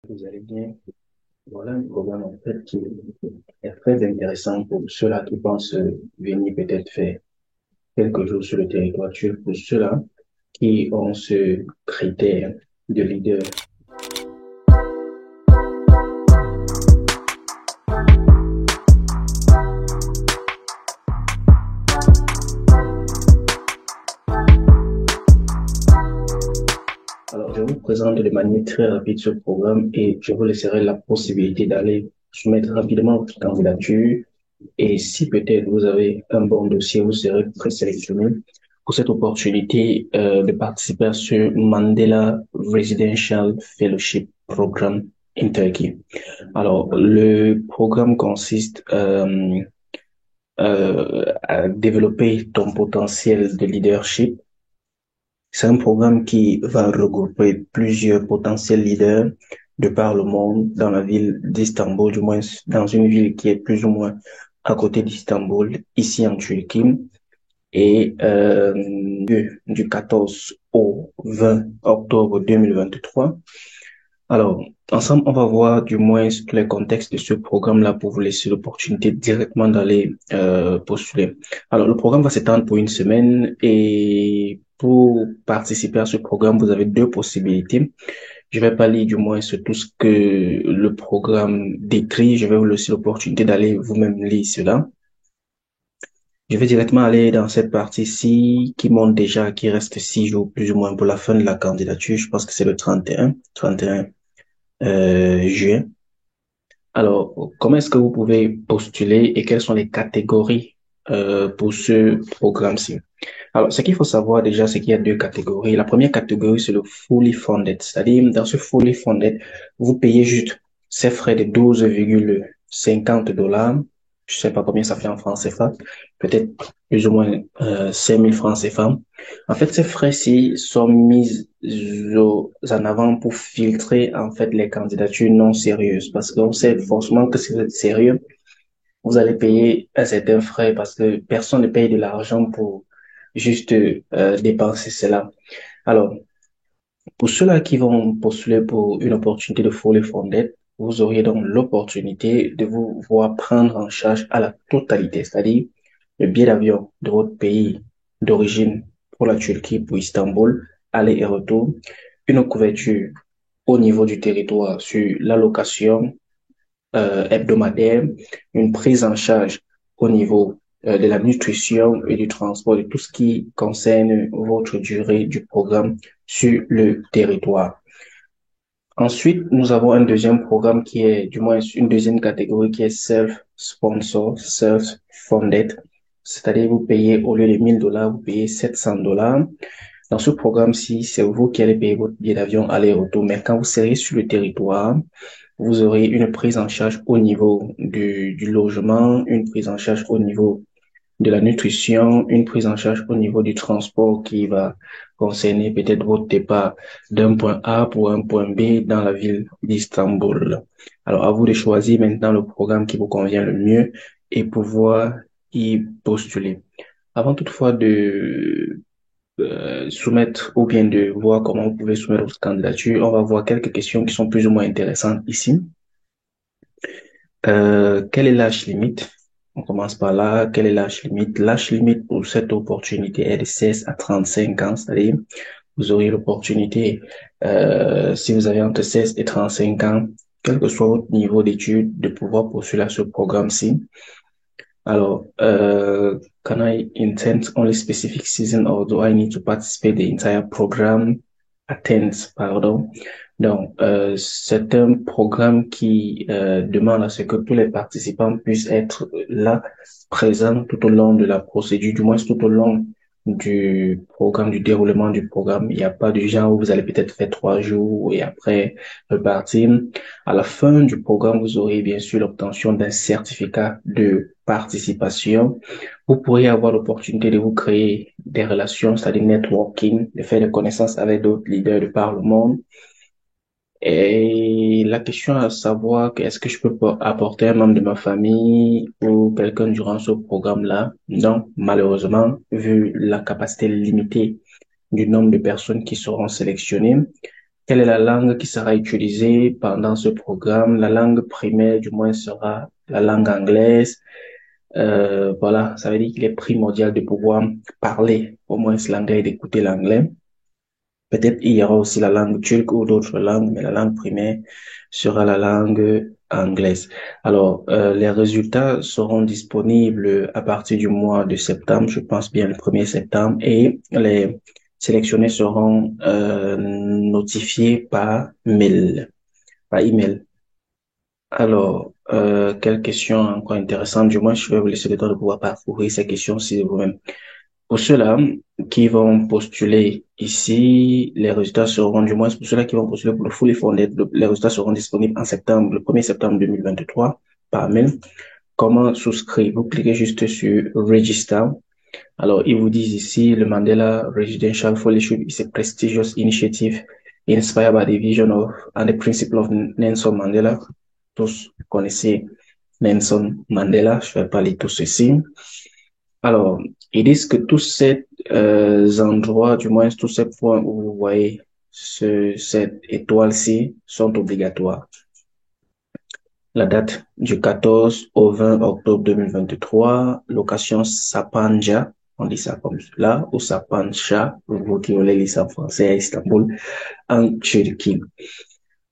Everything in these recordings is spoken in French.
Vous allez bien. Voilà un programme en fait qui est très intéressant pour ceux-là qui pensent venir peut-être faire quelques jours sur le territoire turc, pour ceux-là qui ont ce critère de leader. Alors, je vous présente de manière très rapide ce programme et je vous laisserai la possibilité d'aller soumettre rapidement votre candidature. Et si peut-être vous avez un bon dossier, vous serez présélectionné pour cette opportunité de participer à ce Mandela Residential Fellowship Program in Turkey. Alors, le programme consiste à développer ton potentiel de leadership. C'est un programme qui va regrouper plusieurs potentiels leaders de par le monde dans la ville d'Istanbul, du moins dans une ville qui est plus ou moins à côté d'Istanbul, ici en Turquie, et du 14 au 20 octobre 2023. Alors, ensemble, on va voir du moins les contextes de ce programme-là pour vous laisser l'opportunité directement d'aller postuler. Alors, le programme va s'étendre pour une semaine et pour participer à ce programme, vous avez deux possibilités. Je vais pas lire du moins sur tout ce que le programme décrit. Je vais vous laisser l'opportunité d'aller vous-même lire cela. Je vais directement aller dans cette partie-ci qui montre déjà qu'il reste 6 jours plus ou moins pour la fin de la candidature. Je pense que c'est le 31 juin. Alors, comment est-ce que vous pouvez postuler et quelles sont les catégories pour ce programme-ci? Alors, ce qu'il faut savoir déjà, c'est qu'il y a deux catégories. La première catégorie, c'est le fully funded. C'est-à-dire, dans ce fully funded, vous payez juste ces frais de 12,50 $. Je sais pas combien ça fait en francs CFA. Peut-être plus ou moins 5 000 francs CFA. En fait, ces frais-ci sont mis en avant pour filtrer en fait les candidatures non sérieuses. Parce qu'on sait forcément que si vous êtes sérieux, vous allez payer un certain frais parce que personne ne paye de l'argent pour juste dépenser cela. Alors, pour ceux-là qui vont postuler pour une opportunité de fully funded, vous auriez donc l'opportunité de vous voir prendre en charge à la totalité, c'est-à-dire le billet d'avion de votre pays d'origine pour la Turquie, pour Istanbul, aller et retour, une couverture au niveau du territoire sur l'allocation hebdomadaire, une prise en charge au niveau de la nutrition et du transport, de tout ce qui concerne votre durée du programme sur le territoire. Ensuite, nous avons un deuxième programme qui est, du moins une deuxième catégorie qui est self-sponsor, self-funded. C'est-à-dire vous payez au lieu de 1 000 $, vous payez 700 $. Dans ce programme-ci, c'est vous qui allez payer votre billet d'avion aller-retour. Mais quand vous serez sur le territoire, vous aurez une prise en charge au niveau du logement, une prise en charge au niveau de la nutrition, une prise en charge au niveau du transport qui va concerner peut-être votre départ d'un point A pour un point B dans la ville d'Istanbul. Alors, à vous de choisir maintenant le programme qui vous convient le mieux et pouvoir y postuler. Avant toutefois de soumettre ou bien de voir comment vous pouvez soumettre votre candidature, on va voir quelques questions qui sont plus ou moins intéressantes ici. Quel est l'âge limite? On commence par là. Quel est l'âge limite? L'âge limite pour cette opportunité est de 16 à 35 ans, c'est-à-dire vous aurez l'opportunité, si vous avez entre 16 et 35 ans, quel que soit votre niveau d'études, de pouvoir poursuivre à ce programme-ci. Alors, can I intend only specific season or do I need to participate the entire program? Attend, pardon. Donc, c'est un programme qui demande à ce que tous les participants puissent être là, présents tout au long de la procédure, du moins tout au long du programme, du déroulement du programme. Il n'y a pas du genre où vous allez peut-être faire 3 jours et après repartir. À la fin du programme, vous aurez bien sûr l'obtention d'un certificat de participation. Vous pourrez avoir l'opportunité de vous créer des relations, c'est-à-dire networking, de faire des connaissances avec d'autres leaders de par le monde. Et la question à savoir, est-ce que je peux apporter un membre de ma famille ou quelqu'un durant ce programme-là? Non, malheureusement, vu la capacité limitée du nombre de personnes qui seront sélectionnées, Quelle est la langue qui sera utilisée pendant ce programme? La langue primaire, du moins, sera la langue anglaise. Voilà, ça veut dire qu'il est primordial de pouvoir parler au moins l'anglais et d'écouter l'anglais. Peut-être il y aura aussi la langue turque ou d'autres langues, mais la langue primaire sera la langue anglaise. Alors, les résultats seront disponibles à partir du mois de septembre, je pense bien le 1er septembre, et les sélectionnés seront notifiés par mail, par email. Alors, quelle question encore intéressante, du moins je vais vous laisser le temps de pouvoir parcourir ces questions si vous-même. Pour ceux-là qui vont postuler ici, les résultats seront, du moins pour ceux-là qui vont postuler pour le Fully Funded, les résultats seront disponibles en septembre, le 1er septembre 2023 par mail. Comment souscrire? Vous cliquez juste sur Register. Alors, ils vous disent ici, le Mandela Residential Fellowship is a prestigious initiative inspired by the vision of and the principle of Nelson Mandela. Tous connaissez Nelson Mandela, je vais parler de tout ceci. Alors, ils disent que tous ces endroits, du moins tous ces points où vous voyez cette étoile-ci, sont obligatoires. La date du 14 au 20 octobre 2023, location Sapanca, on dit ça comme cela, ou Sapanca, vous qui voulez lire ça en français à Istanbul, en Turquie.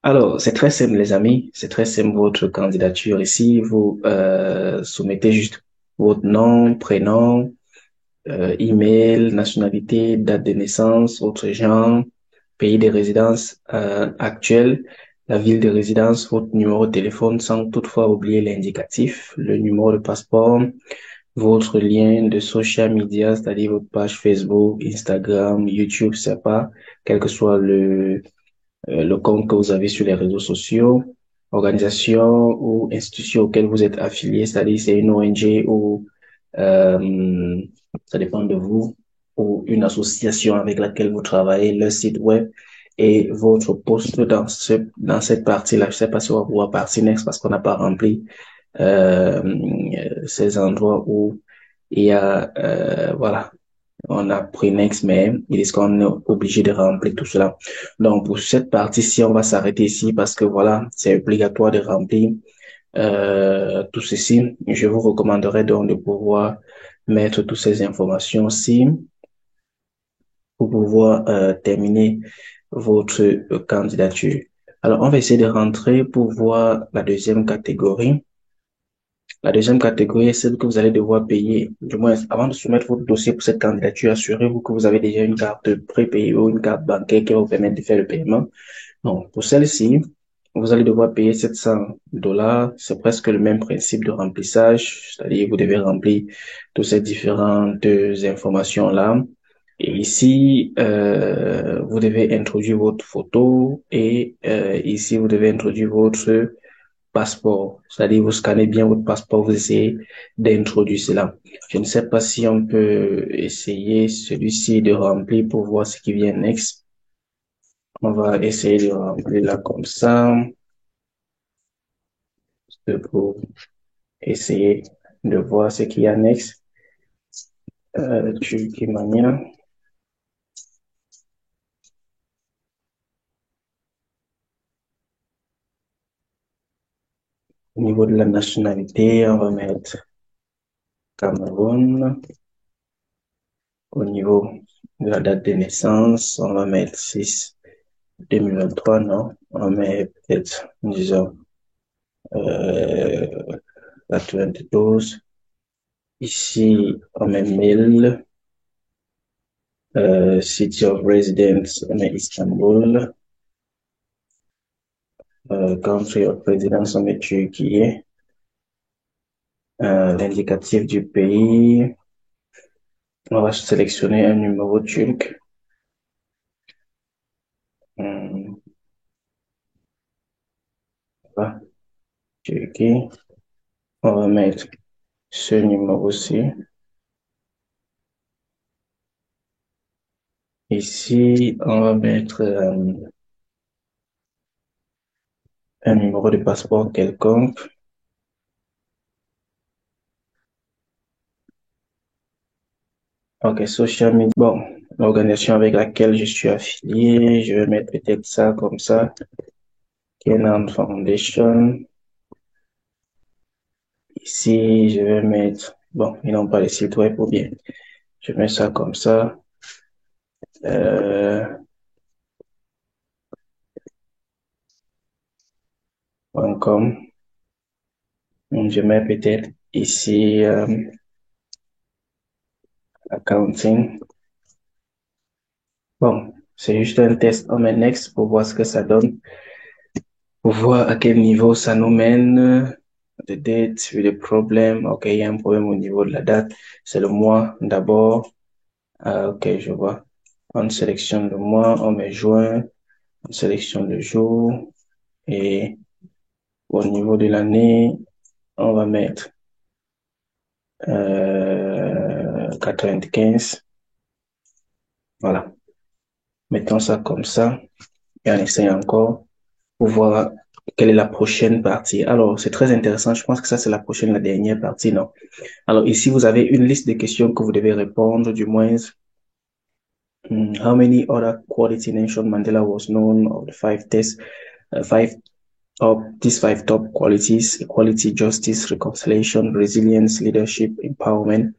Alors, c'est très simple, les amis, c'est très simple votre candidature ici. Vous soumettez juste votre nom, prénom, email, nationalité, date de naissance, autre genre, pays de résidence actuel, la ville de résidence, votre numéro de téléphone sans toutefois oublier l'indicatif, le numéro de passeport, votre lien de social media, c'est-à-dire votre page Facebook, Instagram, YouTube, c'est pas, quel que soit le compte que vous avez sur les réseaux sociaux, organisation ou institution auquel vous êtes affilié, c'est-à-dire c'est une ONG ou euh, ça dépend de vous, ou une association avec laquelle vous travaillez, le site web et votre poste dans cette partie-là. Je sais pas si on va pouvoir partir next parce qu'on n'a pas rempli ces endroits où il y a, voilà, on a pris next, mais il est qu'on est obligé de remplir tout cela. Donc, pour cette partie-ci, on va s'arrêter ici parce que voilà, c'est obligatoire de remplir tout ceci. Je vous recommanderais donc de pouvoir mettre toutes ces informations-ci pour pouvoir terminer votre candidature. Alors, on va essayer de rentrer pour voir la deuxième catégorie. La deuxième catégorie est celle que vous allez devoir payer. Du moins, avant de soumettre votre dossier pour cette candidature, assurez-vous que vous avez déjà une carte prépayée ou une carte bancaire qui va vous permettre de faire le paiement. Donc, pour celle-ci, vous allez devoir payer 700 dollars. C'est presque le même principe de remplissage, c'est-à-dire vous devez remplir toutes ces différentes informations-là. Et ici, vous devez introduire votre photo et ici, vous devez introduire votre passeport. C'est-à-dire, vous scannez bien votre passeport, vous essayez d'introduire cela. Je ne sais pas si on peut essayer celui-ci de remplir pour voir ce qui vient next. On va essayer de remplir là comme ça, pour essayer de voir ce qu'il y a next. Turquie Mania. Au niveau de la nationalité, on va mettre Cameroun. Au niveau de la date de naissance, on va mettre 6 2023, non? On met peut-être, disons, la 92. Ici, on met 1000. City of Residence, on met Istanbul. Country of Residence, on met Turquie. L'indicatif du pays. On va sélectionner un numéro turc. Voilà, Turquie. On va mettre ce numéro-ci. Ici, on va mettre un numéro de passeport quelconque. Ok, social media. Bon, l'organisation avec laquelle je suis affilié, je vais mettre peut-être ça comme ça. Kenan Foundation. Ici, je vais mettre, bon, ils n'ont pas les sites web ou bien. Je mets ça comme ça. Euh, .com. Donc, je mets peut-être ici, accounting. Bon, c'est juste un test. On met next pour voir ce que ça donne, pour voir à quel niveau ça nous mène. The date, le problème. Ok, il y a un problème au niveau de la date. C'est le mois d'abord. Ah, ok, je vois. On sélectionne le mois, on met juin, on sélectionne le jour et au niveau de l'année, on va mettre 95. Voilà. Mettons ça comme ça et on essaye encore pour voir quelle est la prochaine partie. Alors, c'est très intéressant. Je pense que ça, c'est la prochaine, la dernière partie, non? Alors, ici, vous avez une liste de questions que vous devez répondre, du moins. How many other quality Nelson Mandela was known of the five tests, five these five top qualities: equality, justice, reconciliation, resilience, leadership, empowerment.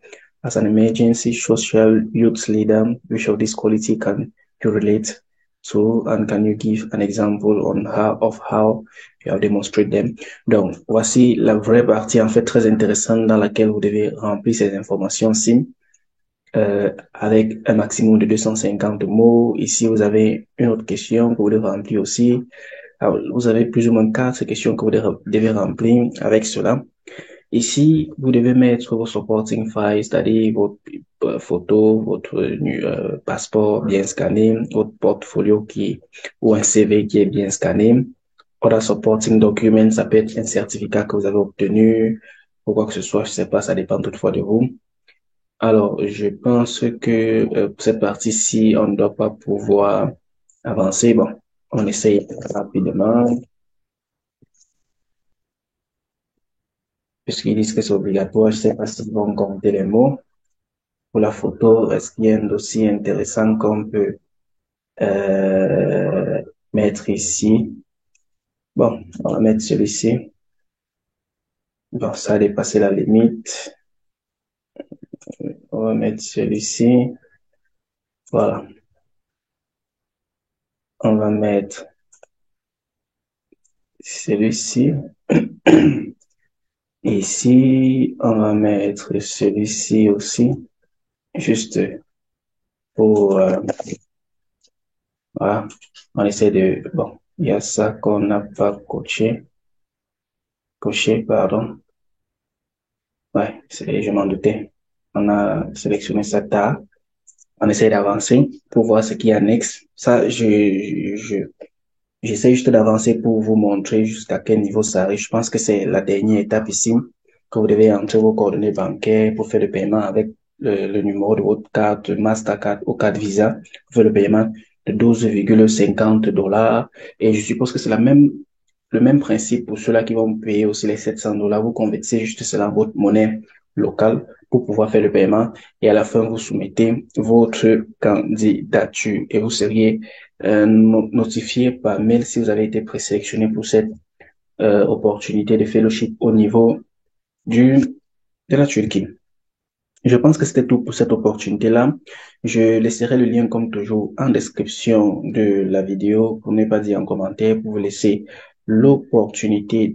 As an emergency social youth leader, which of these qualities can you relate to, and can you give an example on how you have demonstrated them? Donc, voici la vraie partie en fait très intéressante dans laquelle vous devez remplir ces informations-ci avec un maximum de 250 mots. Ici, vous avez une autre question que vous devez remplir aussi. Alors, vous avez plus ou moins quatre questions que vous devez remplir avec cela. Ici, vous devez mettre vos supporting files, c'est-à-dire votre photo, votre passeport bien scanné, votre portfolio ou un CV qui est bien scanné. Other supporting documents, ça peut être un certificat que vous avez obtenu ou quoi que ce soit, je sais pas, ça dépend toutefois de vous. Alors, je pense que pour cette partie-ci, on ne doit pas pouvoir avancer. Bon, on essaye rapidement, puisqu'ils disent que c'est obligatoire. Je ne sais pas s'ils vont compter les mots. Pour la photo, est-ce qu'il y a un dossier intéressant qu'on peut euh, mettre ici? Bon, on va mettre celui-ci. Bon, ça a dépassé la limite. On va mettre celui-ci. Voilà. On va mettre celui-ci. Ici, on va mettre celui-ci aussi, juste pour, voilà, on essaie de, bon, il y a ça qu'on n'a pas coché, pardon. Ouais, je m'en doutais. On a sélectionné ça tard. On essaie d'avancer pour voir ce qui est annexe. Ça, j'essaie juste d'avancer pour vous montrer jusqu'à quel niveau ça arrive. Je pense que c'est la dernière étape ici, que vous devez entrer vos coordonnées bancaires pour faire le paiement avec le numéro de votre carte Mastercard ou carte Visa pour faire le paiement de 12,50 $. Et je suppose que c'est le même principe pour ceux-là qui vont payer aussi les 700 $. Vous convertissez juste cela en votre monnaie locale pour pouvoir faire le paiement. Et à la fin, vous soumettez votre candidature et vous seriez notifié par mail si vous avez été présélectionné pour cette opportunité de fellowship au niveau de la Turquie. Je pense que c'était tout pour cette opportunité-là. Je laisserai le lien, comme toujours, en description de la vidéo, pour ne pas dire en commentaire, pour vous laisser l'opportunité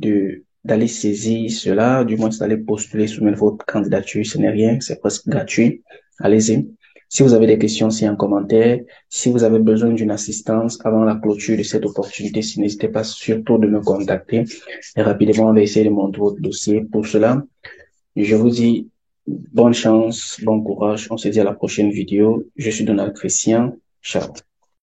d'aller saisir cela, du moins d'aller postuler, soumettre votre candidature. Ce n'est rien, c'est presque gratuit. Allez-y. Si vous avez des questions, c'est en commentaire. Si vous avez besoin d'une assistance avant la clôture de cette opportunité, n'hésitez pas surtout de me contacter. Et rapidement, on va essayer de monter votre dossier. Pour cela, je vous dis bonne chance, bon courage. On se dit à la prochaine vidéo. Je suis Donald Christian. Ciao.